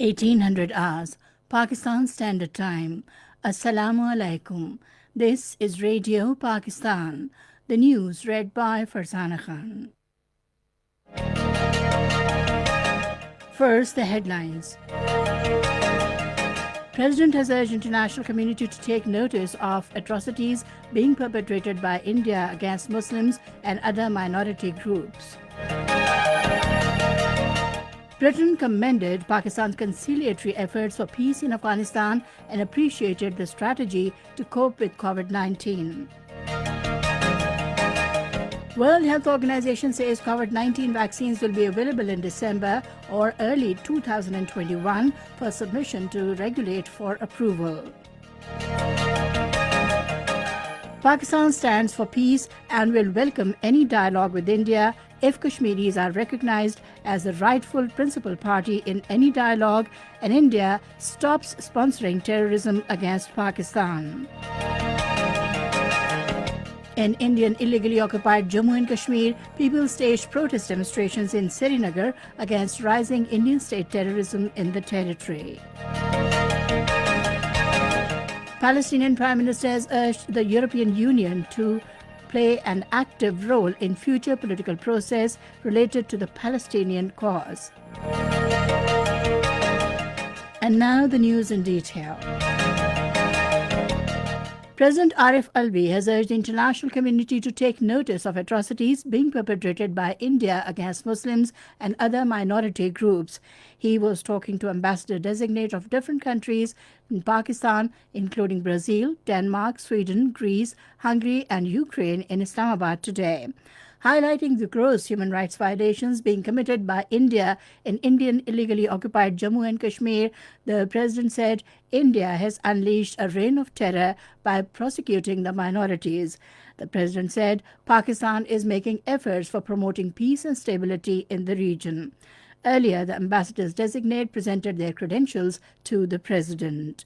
1800 hours, Pakistan Standard Time. Assalamu alaikum. This is Radio Pakistan. The news read by Farzana Khan. First, the headlines. President has urged international community to take notice of atrocities being perpetrated by India against Muslims and other minority groups. Britain commended Pakistan's conciliatory efforts for peace in Afghanistan and appreciated the strategy to cope with COVID-19. World Health Organization says COVID-19 vaccines will be available in December or early 2021 for submission to regulate for approval. Pakistan stands for peace and will welcome any dialogue with India if Kashmiris are recognized as the rightful principal party in any dialogue and India stops sponsoring terrorism against Pakistan. In Indian illegally occupied Jammu and Kashmir, people staged protest demonstrations in Srinagar against rising Indian state terrorism in the territory. Palestinian Prime Minister has urged the European Union to play an active role in future political process related to the Palestinian cause. And now the news in detail. President Arif Alvi has urged the international community to take notice of atrocities being perpetrated by India against Muslims and other minority groups. He was talking to ambassador-designate of different countries in Pakistan, including Brazil, Denmark, Sweden, Greece, Hungary and Ukraine in Islamabad today. Highlighting the gross human rights violations being committed by India in Indian illegally occupied Jammu and Kashmir, the president said India has unleashed a reign of terror by prosecuting the minorities. The president said Pakistan is making efforts for promoting peace and stability in the region. Earlier, the ambassadors designate presented their credentials to the president.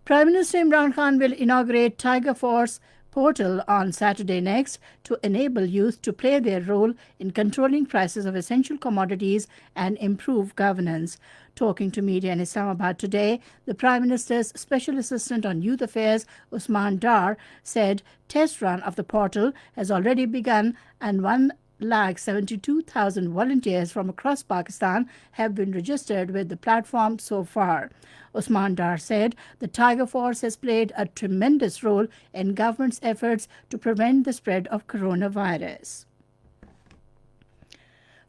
Prime Minister Imran Khan will inaugurate Tiger Force portal on Saturday next to enable youth to play their role in controlling prices of essential commodities and improve governance. Talking to media in Islamabad today, the Prime Minister's Special Assistant on Youth Affairs, Usman Dar, said test run of the portal has already begun and 172,000 volunteers from across Pakistan have been registered with the platform so far. Usman Dar said the Tiger Force has played a tremendous role in government's efforts to prevent the spread of coronavirus.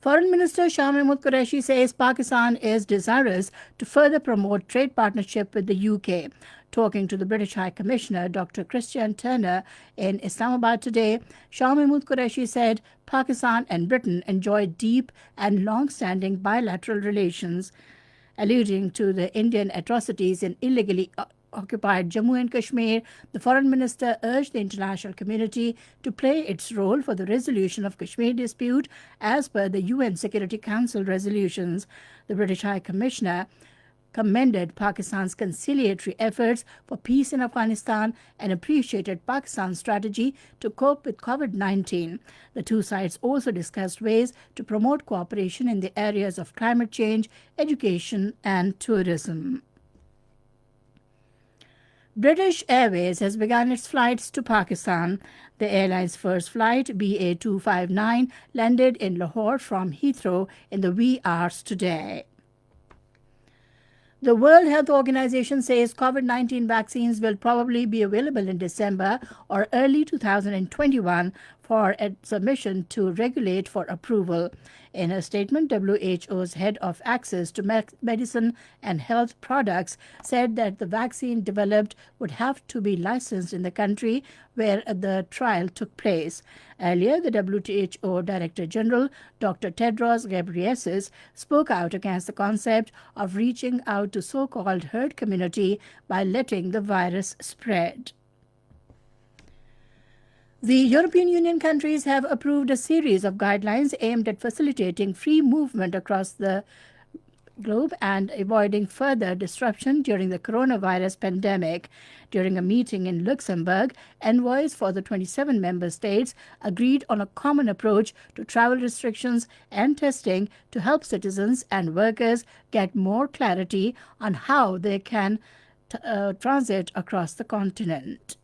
Foreign Minister Shah Mahmood Qureshi says Pakistan is desirous to further promote trade partnership with the UK. Talking to the British High Commissioner, Dr. Christian Turner, in Islamabad today, Shah Mahmood Qureshi said Pakistan and Britain enjoy deep and long-standing bilateral relations. Alluding to the Indian atrocities in illegally occupied Jammu and Kashmir, the foreign minister urged the international community to play its role for the resolution of Kashmir dispute as per the UN Security Council resolutions. The British High Commissioner commended Pakistan's conciliatory efforts for peace in Afghanistan and appreciated Pakistan's strategy to cope with COVID-19. The two sides also discussed ways to promote cooperation in the areas of climate change, education and tourism. British Airways has begun its flights to Pakistan. The airline's first flight, BA259, landed in Lahore from Heathrow in the wee hours today. The World Health Organization says COVID-19 vaccines will probably be available in December or early 2021 for submission to regulate for approval. In a statement, WHO's head of access to medicine and health products said that the vaccine developed would have to be licensed in the country where the trial took place. Earlier, the WHO Director General, Dr. Tedros Ghebreyesus, spoke out against the concept of reaching out to so-called herd community by letting the virus spread. The European Union countries have approved a series of guidelines aimed at facilitating free movement across the globe and avoiding further disruption during the coronavirus pandemic. During a meeting in Luxembourg, envoys for the 27 member states agreed on a common approach to travel restrictions and testing to help citizens and workers get more clarity on how they can transit across the continent.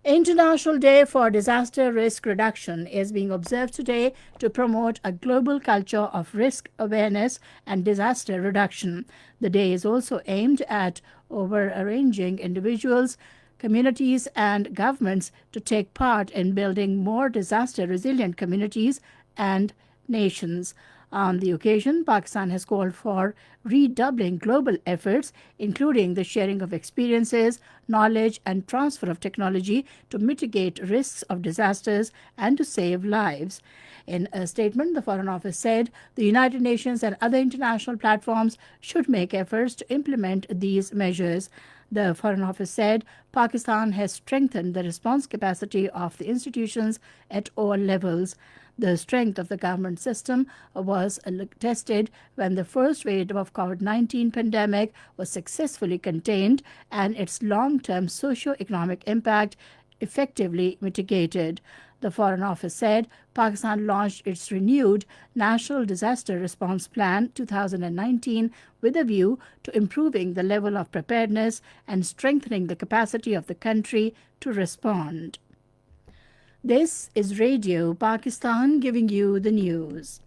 International Day for Disaster Risk Reduction is being observed today to promote a global culture of risk awareness and disaster reduction. The day is also aimed at overarranging individuals, communities, and governments to take part in building more disaster resilient communities and nations. On the occasion, Pakistan has called for redoubling global efforts, including the sharing of experiences, knowledge, and transfer of technology to mitigate risks of disasters and to save lives. In a statement, the Foreign Office said the United Nations and other international platforms should make efforts to implement these measures. The Foreign Office said Pakistan has strengthened the response capacity of the institutions at all levels. The strength of the government system was tested when the first wave of COVID-19 pandemic was successfully contained and its long-term socio-economic impact effectively mitigated. The Foreign Office said Pakistan launched its renewed National Disaster Response Plan 2019 with a view to improving the level of preparedness and strengthening the capacity of the country to respond. This is Radio Pakistan giving you the news.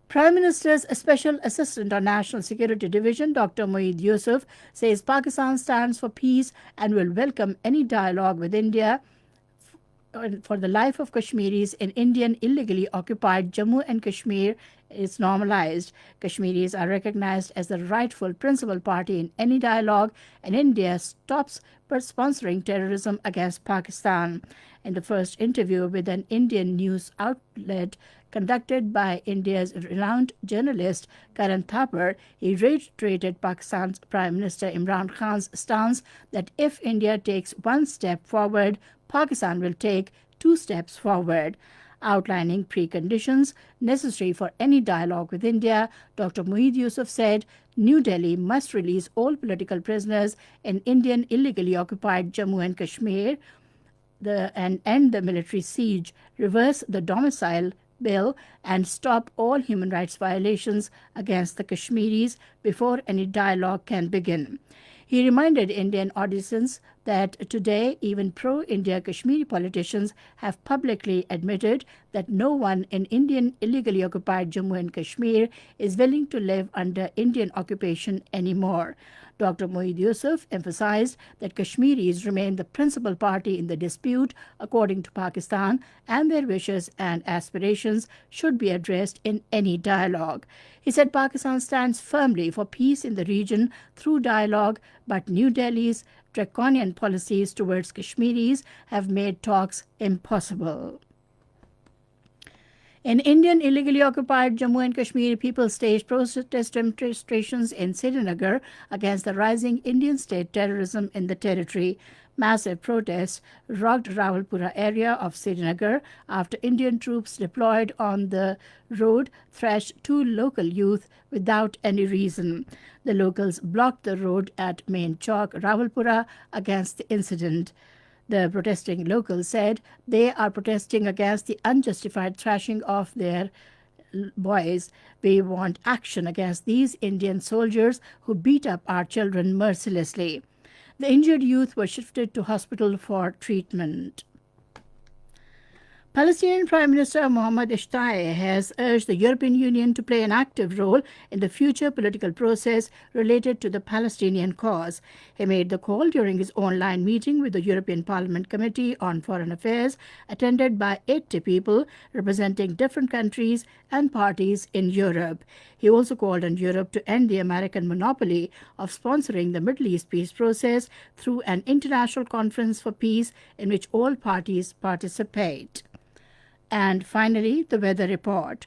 Prime Minister's Special Assistant on National Security Division, Dr. Moeed Yusuf, says Pakistan stands for peace and will welcome any dialogue with India for the life of Kashmiris in Indian illegally occupied Jammu and Kashmir is normalized. Kashmiris are recognized as the rightful principal party in any dialogue, and India stops sponsoring terrorism against Pakistan. In the first interview with an Indian news outlet conducted by India's renowned journalist Karan Thapar, he reiterated Pakistan's Prime Minister Imran Khan's stance that if India takes one step forward, Pakistan will take 2 steps forward. Outlining preconditions necessary for any dialogue with India, Dr. Moeed Yusuf said New Delhi must release all political prisoners in Indian illegally occupied Jammu and Kashmir and end the military siege, reverse the domicile bill, and stop all human rights violations against the Kashmiris before any dialogue can begin. He reminded Indian audiences that today even pro-India Kashmiri politicians have publicly admitted that no one in Indian illegally occupied Jammu and Kashmir is willing to live under Indian occupation anymore. Dr. Moeed Yusuf emphasized that Kashmiris remain the principal party in the dispute according to Pakistan, and their wishes and aspirations should be addressed in any dialogue. He said Pakistan stands firmly for peace in the region through dialogue, but New Delhi's draconian policies towards Kashmiris have made talks impossible. In Indian illegally occupied Jammu and Kashmir, people staged protest demonstrations in Srinagar against the rising Indian state terrorism in the territory. Massive protests rocked Rawalpura area of Srinagar after Indian troops deployed on the road thrashed 2 local youth without any reason. The locals blocked the road at Main Chowk, Rawalpura, against the incident. The protesting locals said they are protesting against the unjustified thrashing of their boys. We want action against these Indian soldiers who beat up our children mercilessly. The injured youth were shifted to hospital for treatment. Palestinian Prime Minister Mohammed Ishtaye has urged the European Union to play an active role in the future political process related to the Palestinian cause. He made the call during his online meeting with the European Parliament Committee on Foreign Affairs, attended by 80 people representing different countries and parties in Europe. He also called on Europe to end the American monopoly of sponsoring the Middle East peace process through an international conference for peace in which all parties participate. And finally, the weather report.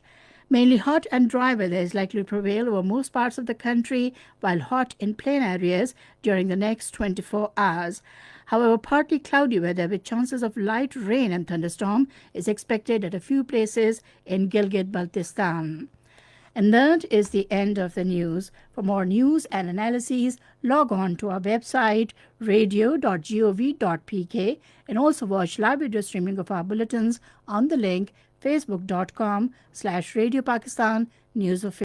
Mainly hot and dry weather is likely to prevail over most parts of the country, while hot in plain areas during the next 24 hours. However, partly cloudy weather with chances of light rain and thunderstorm is expected at a few places in Gilgit-Baltistan. And that is the end of the news. For more news and analyses, log on to our website radio.gov.pk and also watch live video streaming of our bulletins on the link facebook.com/Radio Pakistan News of